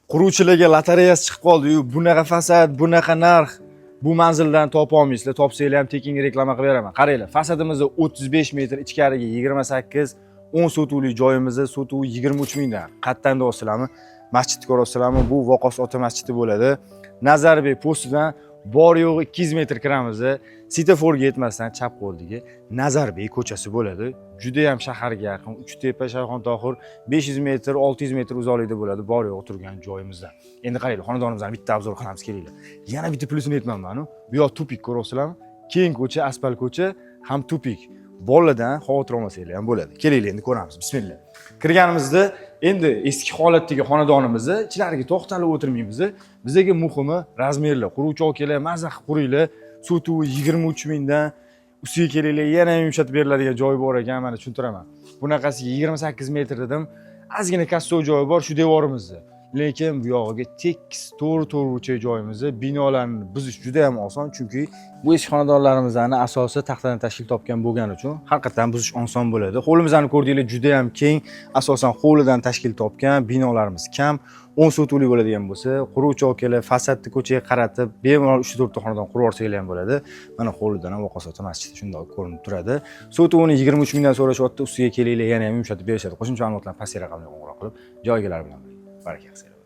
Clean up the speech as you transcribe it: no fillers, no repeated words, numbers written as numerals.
Quruvchilarga lotereyasi chiqib qoldi-yu, bunaqa fasad, bunaqa narx, bu manzildan topa olmaysizlar. Topsanglar ham tekinga reklama qilib beraman. Qaranglar, fasadimizda 35 metr, ichkariga 28, 10 sotuvlik joyimizda sotuvi 23 mingdan. Qayerdan deyapsizlarmi? Masjidni ko'ryapsizlarmi? Bu Voqos ota masjidi bo'ladi. Nazarbek postidan bor yo'g'i 200 metr kiramiz. Svetoforga yetmasdan chap qo'ldagi Nazarbek ko'chasi bo'ladi. Juda ham shaharga yaqin. Uchtepa, Shayxontohur 500 metr, 600 metr uzoqlikda bo'ladi. Bor yo'g'i turgan joyimizda. Endi qaranglar, xonadonimizdan bitta obzor qilamiz, kelinglar. Yana bitta plusini aytmayman-ku. Bu yoq tupik ko'ryapsizlarmi? Keng ko'cha, asfalt ko'cha, ham tupik. Boladan xavotir olmasanglar ham bo'ladi. Kelinglar endi ko'ramiz. Bismillah. Kirganimizda endi eski holatdagi xonadonimizni ichkariga to'xtalib o'tirmaymiz. Bizga muhimi razmerlar. Quruvchi akalar maza qilib quringlar. Sotuvi 23 mingdan ustiga kelinglar, yana ham yumshatib beriladigan joy bor ekan, mana tushuntiraman. Bunaqasiga 28 metr dedim. Ozgina kassov joyi bor shu devorimizda. Lekin bu yog'iga tekis to'g'ri joyimizni, binolarni buzish juda ham oson, chunki bu eski xonadonlarimizning asosi taxtadan tashkil topgan bo'lgani uchun haqiqatan buzish oson bo'ladi. Hovlimizni ko'rdinglar, juda ham keng, asosan hovlidan tashkil topgan, binolarimiz kam, 10 sotuvli bo'ladigan bo'lsa, quruvchi akalar fasadni ko'chaga qaratib, bemalol 3-4 ta xonadon qurib olsanglar ham bo'ladi. Mana hovlidan ham Voqos ota masjidi shunday ko'rinib turadi. Sotuvini 23 mingdan so'rashyapti, ustiga kelinglar, yana ham yumshatib berishadi. Qo'shimcha ma'lumotlarni pastki raqamga qo'ng'iroq qilib, joygalar bilan baraka qilinglar.